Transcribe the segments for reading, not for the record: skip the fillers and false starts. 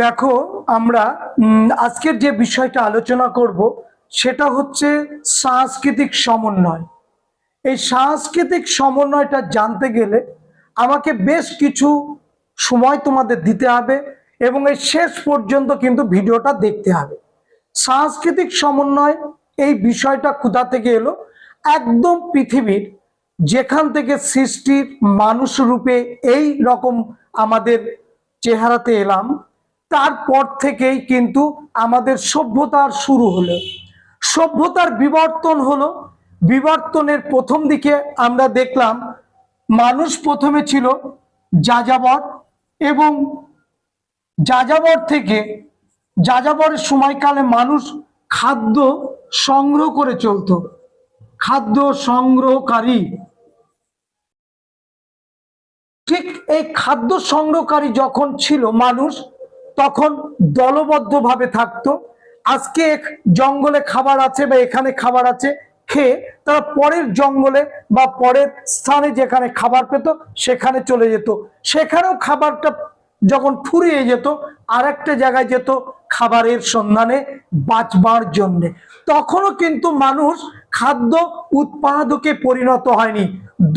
দেখো, আমরা আজকের যে বিষয়টা আলোচনা করব সেটা হচ্ছে সাংস্কৃতিক সমন্বয়। এই সাংস্কৃতিক সমন্বয়টা জানতে গেলে আমাকে বেশ কিছু সময় তোমাদের দিতে হবে এবং এই শেষ পর্যন্ত কিন্তু ভিডিওটা দেখতে হবে। সাংস্কৃতিক সমন্বয় এই বিষয়টা কোথা থেকে এলো? একদম পৃথিবীর যেখান থেকে সৃষ্টির মানুষ রূপে এই রকম আমাদের চেহারাতে এলাম, তারপর থেকেই কিন্তু আমাদের সভ্যতার শুরু হলো, সভ্যতার বিবর্তন হলো। বিবর্তনের প্রথম দিকে আমরা দেখলাম মানুষ প্রথমে ছিল যাযাবর, এবং যাযাবর থেকে যাযাবরের সময়কালে মানুষ খাদ্য সংগ্রহ করে চলতো, খাদ্য সংগ্রহকারী। ঠিক এই খাদ্য সংগ্রহকারী যখন ছিল মানুষ, তখন দলবদ্ধভাবে থাকতো। আজকে জঙ্গলে খাবার আছে বা এখানে খাবার আছে, খেয়ে তারা পরের জঙ্গলে বা পরের স্থানে যেখানে খাবার পেত সেখানে চলে যেত। সেখানেও খাবারটা যখন ফুরিয়ে যেত আর একটা জায়গায় যেত খাবারের সন্ধানে বাঁচবার জন্যে। তখনও কিন্তু মানুষ খাদ্য উৎপাদকে পরিণত হয়নি,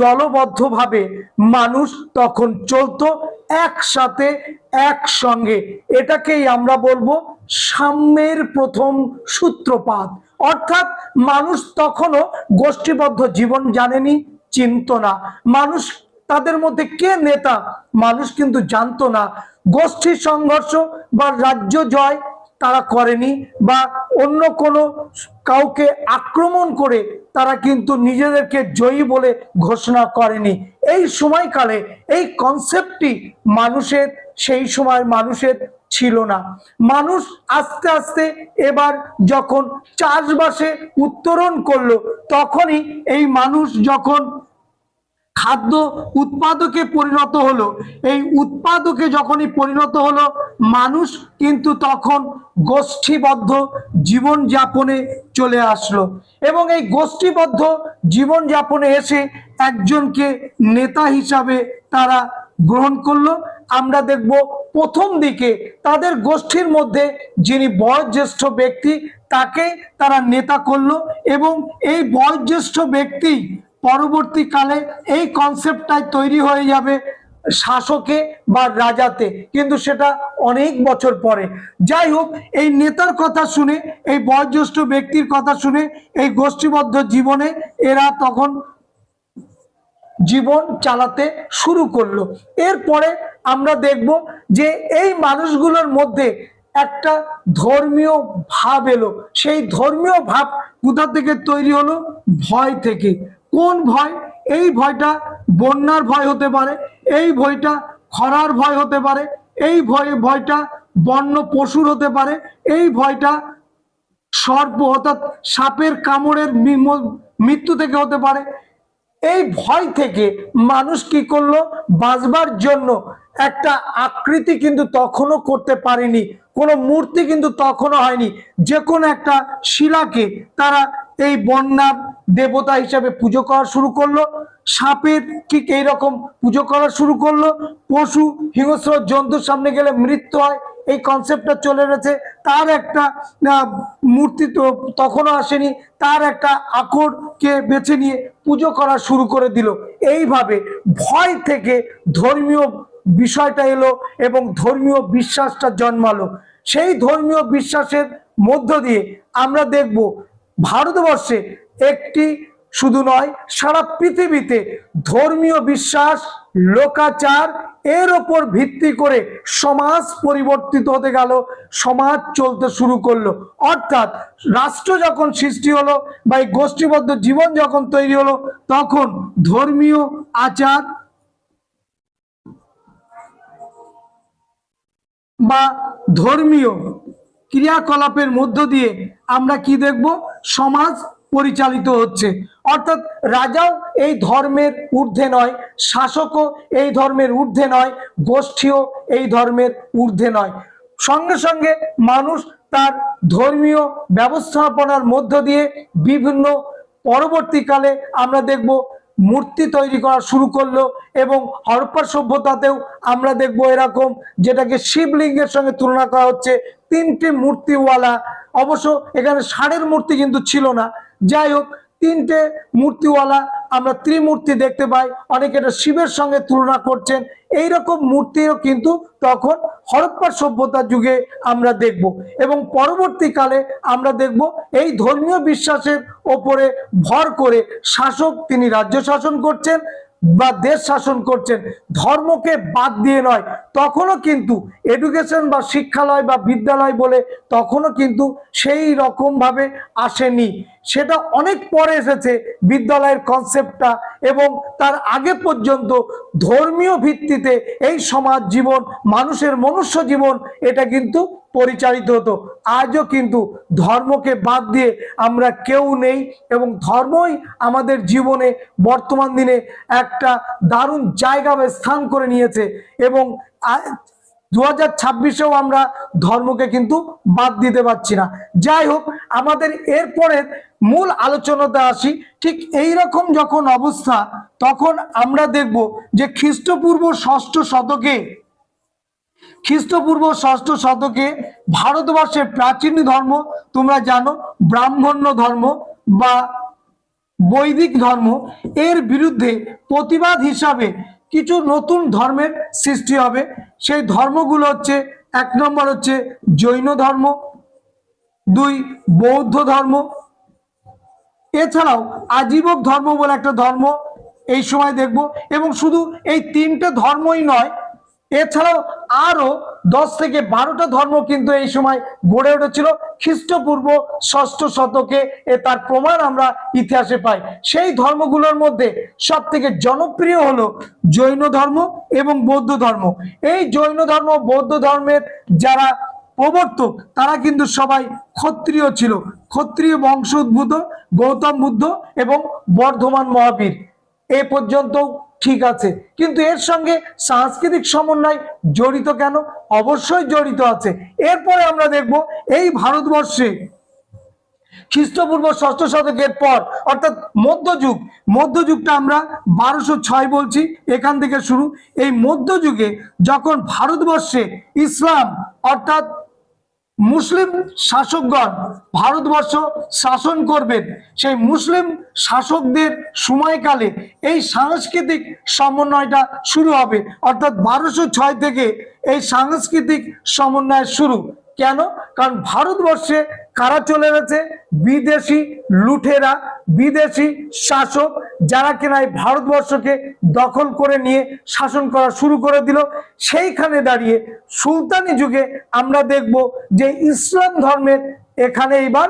দলবদ্ধভাবে মানুষ তখন চলতো একসাথে একসঙ্গে। এটাকেই আমরা বলবো সাম্যের প্রথম সূত্রপাত। অর্থাৎ মানুষ তখনও গোষ্ঠীবদ্ধ জীবন জানেনি, চিনত না। মানুষ তাদের মধ্যে কে নেতা মানুষ কিন্তু জানতো না। গোষ্ঠী সংঘর্ষ বা রাজ্য জয় তারা করেনি, বা অন্য কোনো কাউকে আক্রমণ করে তারা কিন্তু নিজেদেরকে জয়ী বলে ঘোষণা করেনি। এই সময়কালে এই কনসেপ্টটি মানুষের, সেই সময় মানুষের ছিল না। মানুষ আস্তে আস্তে এবার যখন চাষবাসে উত্তরণ করলো, তখনই এই মানুষ যখন খাদ্য উৎপাদকে পরিণত হলো, এই উৎপাদকে যখনই পরিণত হলো, মানুষ কিন্তু তখন গোষ্ঠীবদ্ধ জীবন যাপনে চলে আসলো, এবং এই গোষ্ঠীবদ্ধ জীবন যাপনে এসে একজনকে নেতা হিসাবে তারা গ্রহণ করলো। আমরা দেখব প্রথম দিকে তাদের গোষ্ঠীর মধ্যে যিনি বয়োজ্যেষ্ঠ ব্যক্তি, তাকে তারা নেতা করলো, এবং এই বয়োজ্যেষ্ঠ ব্যক্তি পরবর্তীকালে এই কনসেপ্টটাই তৈরি হয়ে যাবে শাসকে বা রাজাতে, কিন্তু সেটা অনেক বছর পরে। যাই হোক, এই নেতার কথা শুনে, এই বয়োজ্যেষ্ঠ ব্যক্তির কথা শুনে এই গোষ্ঠীবদ্ধ জীবনে এরা তখন জীবন চালাতে শুরু করলো। এরপরে আমরা দেখব যে এই মানুষগুলোর মধ্যে একটা ধর্মীয় ভাব এলো। সেই ধর্মীয় ভাব কোথা থেকে তৈরি হলো? ভয় থেকে। কোন ভয়? এই ভয়টা বন্যার ভয় হতে পারে, এই ভয়টা খরার ভয় হতে পারে, এই ভয়টা বন্য পশুর হতে পারে, এই ভয়টা সর্প অর্থাৎ সাপের কামড়ের মৃত্যু থেকে হতে পারে। এই ভয় থেকে মানুষ কি করলো? বাঁচবার জন্য একটা আকৃতি কিন্তু তখনও করতে পারেনি, কোনো মূর্তি কিন্তু তখনও হয়নি। যে কোনো একটা শিলাকে তারা এই বন্যার দেবতা হিসাবে পুজো করা শুরু করলো, সাপের ঠিক এইরকম পুজো করা শুরু করলো, পশু হিংস্র জন্তুর সামনে গেলে মৃত্যু হয় এই কনসেপ্টটা চলে গেছে। তার একটা মূর্তি তো তখনও আসেনি, তার একটা আকরকে বেছে নিয়ে পুজো করা শুরু করে দিল। এইভাবে ভয় থেকে ধর্মীয় বিষয়টা এলো এবং ধর্মীয় বিশ্বাসটা জন্মালো। সেই ধর্মীয় বিশ্বাসের মধ্য দিয়ে আমরা দেখব ভারতবর্ষে একটি শুধু নয়, সারা পৃথিবীতে ধর্মীয় বিশ্বাস, লোকাচার এর ওপর ভিত্তি করে সমাজ পরিবর্তিত হতে গেল, সমাজ চলতে শুরু করলো। অর্থাৎ রাষ্ট্র যখন সৃষ্টি হলো বা এই গোষ্ঠীবদ্ধ জীবন যখন তৈরি হলো, তখন ধর্মীয় আচার বা ধর্মীয় ক্রিয়াকলাপের মধ্য দিয়ে আমরা কি দেখব? সমাজ পরিচালিত হচ্ছে। অর্থাৎ রাজাও এই ধর্মের ঊর্ধ্বে নয়, শাসকও এই ধর্মের ঊর্ধ্বে নয়, গোষ্ঠীও এই ধর্মের ঊর্ধ্বে নয়। সঙ্গে সঙ্গে মানুষ তার ধর্মীয় ব্যবস্থাপনার মধ্য দিয়ে বিভিন্ন পরবর্তীকালে আমরা দেখব মূর্তি তৈরি করা শুরু করলো। এবং হরপ্পা সভ্যতাতেও আমরা দেখবো এরকম, যেটাকে শিবলিঙ্গের সঙ্গে তুলনা করা হচ্ছে, তিনটি মূর্তিওয়ালা। অবশ্য এখানে ষাঁড়ের মূর্তি কিন্তু ছিল না। যাই হোক, তিনটে মূর্তিওয়ালা আমরা ত্রিমূর্তি দেখতে পাই। অনেকে এটা শিবের সঙ্গে তুলনা করছেন। এইরকম মূর্তিও কিন্তু তখন হরপ্পা সভ্যতার যুগে আমরা দেখব। এবং পরবর্তীকালে আমরা দেখব এই ধর্মীয় বিশ্বাসের ওপরে ভর করে শাসক তিনি রাজ্য শাসন করছেন বা দেশ শাসন করছেন, ধর্মকে বাদ দিয়ে নয়। তখনও কিন্তু এডুকেশন বা শিক্ষালয় বা বিদ্যালয় বলে তখনও কিন্তু সেই রকম ভাবে আসেনি, সেটা অনেক পরে এসেছে বিদ্যালয়ের কনসেপ্টটা। এবং তার আগে পর্যন্ত ধর্মীয় ভিত্তিতে এই সমাজ জীবন, মানুষের মনুষ্য জীবন, এটা কিন্তু পরিচালিত হতো। আজও কিন্তু ধর্মকে বাদ দিয়ে আমরা কেউ নেই, এবং ধর্মই আমাদের জীবনে বর্তমান দিনে একটা দারুণ জায়গা বা স্থান করে নিয়েছে। এবং 2026-এও আমরা ধর্মকে কিন্তু বাদ দিতে পারছি না। যাই হোক, আমাদের এরপরের মূল আলোচনাতে আসি। ঠিক এই রকম যখন অবস্থা, তখন আমরা দেখব যে খ্রিস্টপূর্ব ষষ্ঠ শতকে ভারতবর্ষের প্রাচীন ধর্ম তোমরা জানো ব্রাহ্মণ্য ধর্ম বা বৈদিক ধর্ম, এর বিরুদ্ধে প্রতিবাদ হিসাবে কিছু নতুন ধর্মের সৃষ্টি হবে। সেই ধর্মগুলো হচ্ছে, 1 নম্বর হচ্ছে জৈন ধর্ম, 2 বৌদ্ধ ধর্ম, এছাড়াও আজীবক ধর্ম বলে একটা ধর্ম এই সময় দেখব। এবং শুধু এই 3টে ধর্মই নয়, এছাড়াও আরো 10 থেকে 12টা ধর্ম কিন্তু এই সময় গড়ে উঠেছিল খ্রিস্টপূর্ব ষষ্ঠ শতকে। তার প্রমাণ আমরা ইতিহাসে পাই। সেই ধর্মগুলোর মধ্যে সব থেকে জনপ্রিয় হলো জৈন ধর্ম এবং বৌদ্ধ ধর্ম। এই জৈন ধর্ম, বৌদ্ধ ধর্মের যারা প্রবর্তক তারা কিন্তু সবাই ক্ষত্রিয় ছিল, ক্ষত্রিয় বংশ উদ্ভূত, গৌতম বুদ্ধ এবং বর্ধমান মহাবীর। এ পর্যন্ত ঠিক আছে, কিন্তু এর সঙ্গে সাংস্কৃতিক সমন্বয় জড়িত কেন? অবশ্যই জড়িত আছে। এরপরে আমরা দেখব এই ভারতবর্ষে খ্রিস্টপূর্ব ষষ্ঠ শতকের পর, অর্থাৎ মধ্যযুগটা আমরা 1206 বলছি, এখান থেকে শুরু। এই মধ্যযুগে যখন ভারতবর্ষে ইসলাম অর্থাৎ মুসলিম শাসকগণ ভারতবর্ষ শাসন করবেন, সেই মুসলিম শাসকদের সময়কালে এই সাংস্কৃতিক সমন্বয়টা শুরু হবে। অর্থাৎ 1206 থেকে এই সাংস্কৃতিক সমন্বয় শুরু। কেন? কারণ ভারতবর্ষে কারা চলে গেছে? বিদেশি লুঠেরা, বিদেশি শাসক, যারা কিনা এই ভারতবর্ষকে দখল করে নিয়ে শাসন করা শুরু করে দিল। সেইখানে দাঁড়িয়ে সুলতানি যুগে আমরা দেখব যে ইসলাম ধর্মের এখানে এবার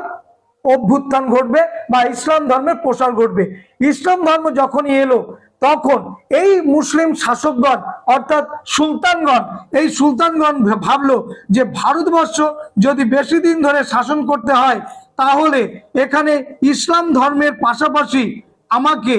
অভ্যুত্থান ঘটবে বা ইসলাম ধর্মের প্রসার ঘটবে। ইসলাম ধর্ম যখনই এলো, তখন এই মুসলিম শাসকগণ অর্থাৎ সুলতানগণ, এই সুলতানগণ ভাবলো যে ভারতবর্ষ যদি বেশি দিন ধরে শাসন করতে হয়, তাহলে এখানে ইসলাম ধর্মের পাশাপাশি আমাকে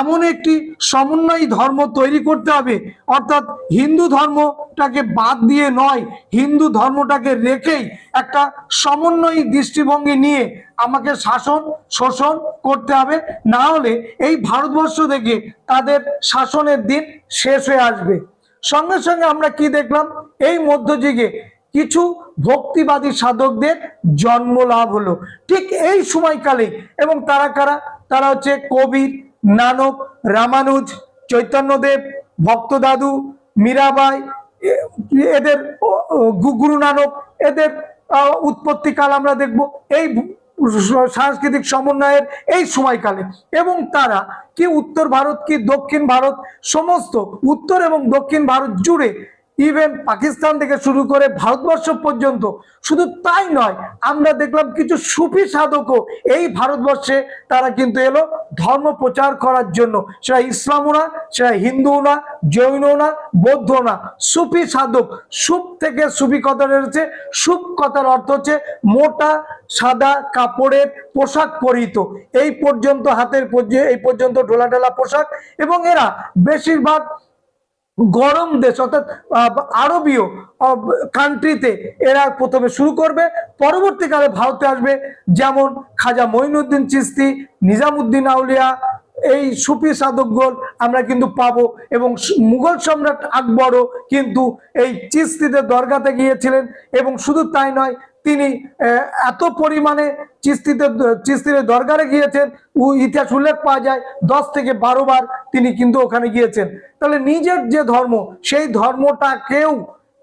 এমন একটি সমন্বয়ী ধর্ম তৈরি করতে হবে। অর্থাৎ হিন্দু ধর্মটাকে বাদ দিয়ে নয়, হিন্দু ধর্মটাকে রেখেই একটা সমন্বয়ী দৃষ্টিভঙ্গি নিয়ে আমাকে শাসন শোষণ করতে হবে। না হলে এই ভারতবর্ষ থেকে তাদের শাসনের দিন শেষ হয়ে আসবে। সঙ্গে সঙ্গে আমরা কি দেখলাম? এই মধ্যযুগে কিছু ভক্তিবাদী সাধকদের জন্ম লাভ হলো ঠিক এই সময়কালে। এবং তারা কারা? তারা হচ্ছে কবির, নানক, রামানুজ, চৈতন্যদেব, ভক্তদাদু, মীরাবাই, এদের গুরু নানক, এদের উৎপত্তিকাল আমরা দেখব এই সাংস্কৃতিক সমন্বয়ের এই সময়কালে। এবং তারা কি উত্তর ভারত কি দক্ষিণ ভারত, সমস্ত উত্তর এবং দক্ষিণ ভারত জুড়ে, ইভেন পাকিস্তান থেকে শুরু করে ভারতবর্ষ পর্যন্ত, শুধু তাই নয়, আমরা দেখলাম কিছু সুফি সাধকও এই ভারতবর্ষে তারা কিন্তু এলো ধর্ম প্রচার করার জন্য। সেটা ইসলামও না, সেটা হিন্দুও না, জৈনও না, বৌদ্ধ না, সুফি সাধক। সুপ থেকে সুফি কথাটা এসেছে। সুপ কথার অর্থ হচ্ছে মোটা সাদা কাপড়ের পোশাক পরিহিত, এই পর্যন্ত হাতের এই পর্যন্ত ঢোলা ঢালা পোশাক। এবং এরা বেশিরভাগ গরম দেশ অর্থাৎ আরবীয় কান্ট্রিতে এরা প্রথমে শুরু করবে, পরবর্তীকালে ভারতে আসবে। যেমন খাজা মঈনুদ্দিন চিশতি, নিজামুদ্দিন আউলিয়া, এই সুফি সাধকগণ আমরা কিন্তু পাবো। এবং মুঘল সম্রাট আকবরও কিন্তু এই চিশতিদের দরগাতে গিয়েছিলেন। এবং শুধু তাই নয়, তিনি এত পরিমাণে চিশতিদের দরগারে গিয়েছেন, ইতিহাস উল্লেখ পাওয়া যায় 10 থেকে 12 বার তিনি কিন্তু ওখানে গিয়েছেন। তাহলে নিজের যে ধর্ম, সেই ধর্মটাকেও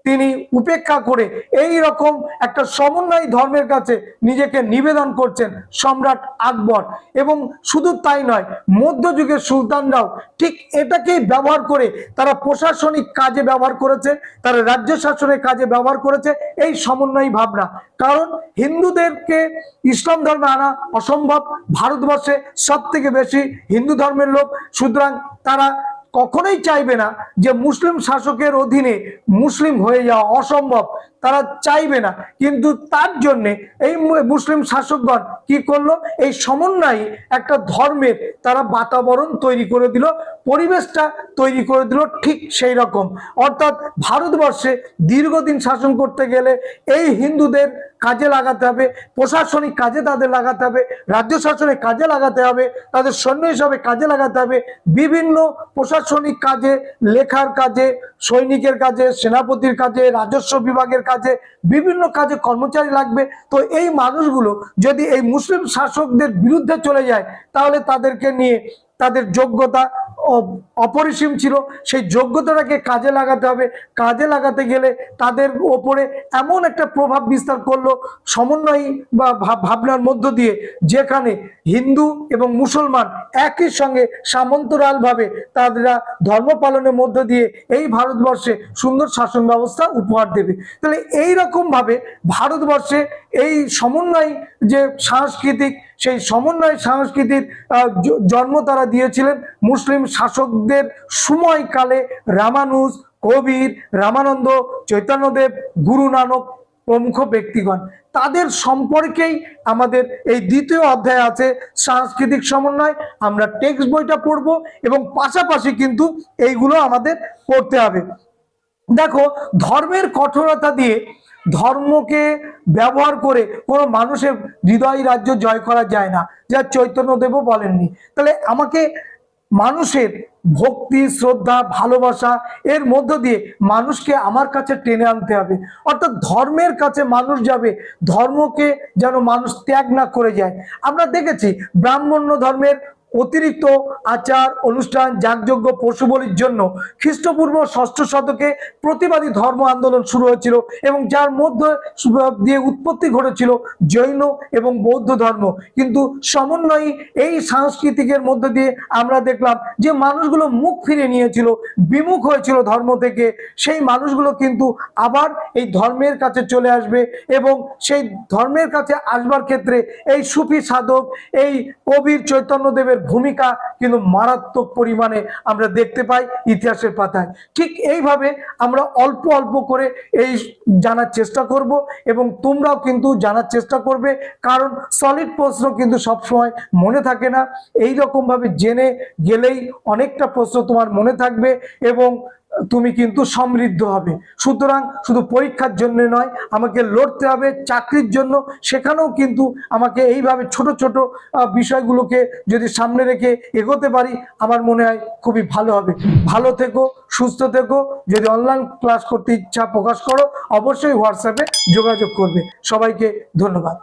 তিনি উপেক্ষা করে এই রকম একটা সমন্বয়ী ধর্মের কাছে নিজেকে নিবেদন করছেন সম্রাট আকবর। এবং শুধু তাই নয়, মধ্যযুগের সুলতানরাও ঠিক এটাকেই ব্যবহার করে তারা প্রশাসনিক কাজে ব্যবহার করেছে, তারা রাজ্য শাসনের কাজে ব্যবহার করেছে এই সমন্বয়ী ভাবনা। কারণ হিন্দুদেরকে ইসলাম ধর্মে আনা অসম্ভব, ভারতবর্ষে সব থেকে বেশি হিন্দু ধর্মের লোক, সুতরাং তারা কখনোই চাইবে না যে মুসলিম শাসকের অধীনে মুসলিম হয়ে যাওয়া, অসম্ভব, তারা চাইবে না। কিন্তু তার জন্য এই মুসলিম শাসকগণ কি করলো, এই সমন্বয়ে একটা ধর্মের তারা বাতাবরণ তৈরি করে দিল, পরিবেশটা তৈরি করে দিল ঠিক সেই রকম। অর্থাৎ ভারতবর্ষে দীর্ঘদিন শাসন করতে গেলে এই হিন্দুদের কাজে লাগাতে হবে, প্রশাসনিক কাজে তাদের লাগাতে হবে, রাজ্য শাসনের কাজে লাগাতে হবে, তাদের সৈন্য হিসাবে কাজে লাগাতে হবে, বিভিন্ন প্রশাসনিক কাজে, লেখার কাজে, সৈনিকের কাজে, সেনাপতির কাজে, রাজস্ব বিভাগের কাজে, বিভিন্ন কাজে কর্মচারী লাগবে। তো এই মানুষগুলো যদি এই মুসলিম শাসকদের বিরুদ্ধে চলে যায়, তাহলে তাদেরকে নিয়ে তাদের যোগ্যতা অপরিসীম ছিল, সেই যোগ্যতাটাকে কাজে লাগাতে হবে। কাজে লাগাতে গেলে তাদের ওপরে এমন একটা প্রভাব বিস্তার করলো সমন্বয়ী বা ভাবনার মধ্য দিয়ে, যেখানে হিন্দু এবং মুসলমান একই সঙ্গে সমান্তরালভাবে তারা ধর্ম পালনের মধ্য দিয়ে এই ভারতবর্ষে সুন্দর শাসন ব্যবস্থা উপহার দেবে। তাহলে এই রকম ভাবে ভারতবর্ষে এই সমন্বয় যে সাংস্কৃতিক, সেই সমন্বয় সংস্কৃতির জন্ম তারা দিয়েছিলেন মুসলিম শাসকদের সময়কালে। রামানুজ, কবির, রামানন্দ, চৈতন্যদেব, গুরু নানক প্রমুখ ব্যক্তিগণ, তাদের সম্পর্কেই আমাদের এই দ্বিতীয় অধ্যায় আছে সাংস্কৃতিক সমন্বয়। আমরা টেক্সট বইটা পড়বো এবং পাশাপাশি কিন্তু এইগুলো আমাদের পড়তে হবে। দেখো, ধর্মের কঠোরতা দিয়ে, ধর্মকে ব্যবহার করে কোনো মানুষের হৃদয় রাজ্য জয় করা যায় না, যা চৈতন্যদেবও বলেননি। তাহলে আমাকে মানুষের ভক্তি, শ্রদ্ধা, ভালোবাসা এর মধ্য দিয়ে মানুষকে আমার কাছে টেনে আনতে হবে। অর্থাৎ ধর্মের কাছে মানুষ যাবে, ধর্মকে যেন মানুষ ত্যাগ না করে যায়। আমরা দেখেছি ব্রাহ্মণ্য ধর্মের অতিরিক্ত আচার অনুষ্ঠান, যাগযজ্ঞ, পশু বলির জন্য খ্রিস্টপূর্ব 6ষ্ঠ শতকে প্রতিবাদী ধর্ম আন্দোলন শুরু হয়েছিল, এবং যার মধ্যে দিয়ে উৎপত্তি ঘটেছিল জৈন এবং বৌদ্ধ ধর্ম। কিন্তু সমন্বয়ী এই সাংস্কৃতিকের মধ্য দিয়ে আমরা দেখলাম যে মানুষগুলো মুখ ফিরে নিয়েছিল, বিমুখ হয়েছিল ধর্ম থেকে, সেই মানুষগুলো কিন্তু আবার এই ধর্মের কাছে চলে আসবে। এবং সেই ধর্মের কাছে আসবার ক্ষেত্রে এই সুফি সাধক, এই কবির, চৈতন্যদেবের ভূমিকা কিন্তু মারাত্মক পরিমাণে আমরা দেখতে পাই ইতিহাসের পাতায়। ঠিক এইভাবে আমরা অল্প অল্প করে এই জানার চেষ্টা করব, এবং তোমরাও কিন্তু জানার চেষ্টা করবে, কারণ সলিড প্রশ্ন কিন্তু সবসময় মনে থাকে না। এই রকম ভাবে জেনে গেলেই অনেকটা প্রশ্ন তোমার মনে থাকবে এবং তুমি কিন্তু সমৃদ্ধ হবে। সুতরাং শুধু পরীক্ষার জন্য নয়, আমাকে লড়তে হবে চাকরির জন্য, সেখানেও কিন্তু আমাকে এইভাবে ছোট ছোট বিষয়গুলোকে যদি সামনে রেখে এগোতে পারি, আমার মনে হয় খুবই ভালো হবে। ভালো থেকো, সুস্থ থেকো। যদি অনলাইন ক্লাস করতে ইচ্ছা প্রকাশ করো, অবশ্যই হোয়াটসঅ্যাপে যোগাযোগ করবে। সবাইকে ধন্যবাদ।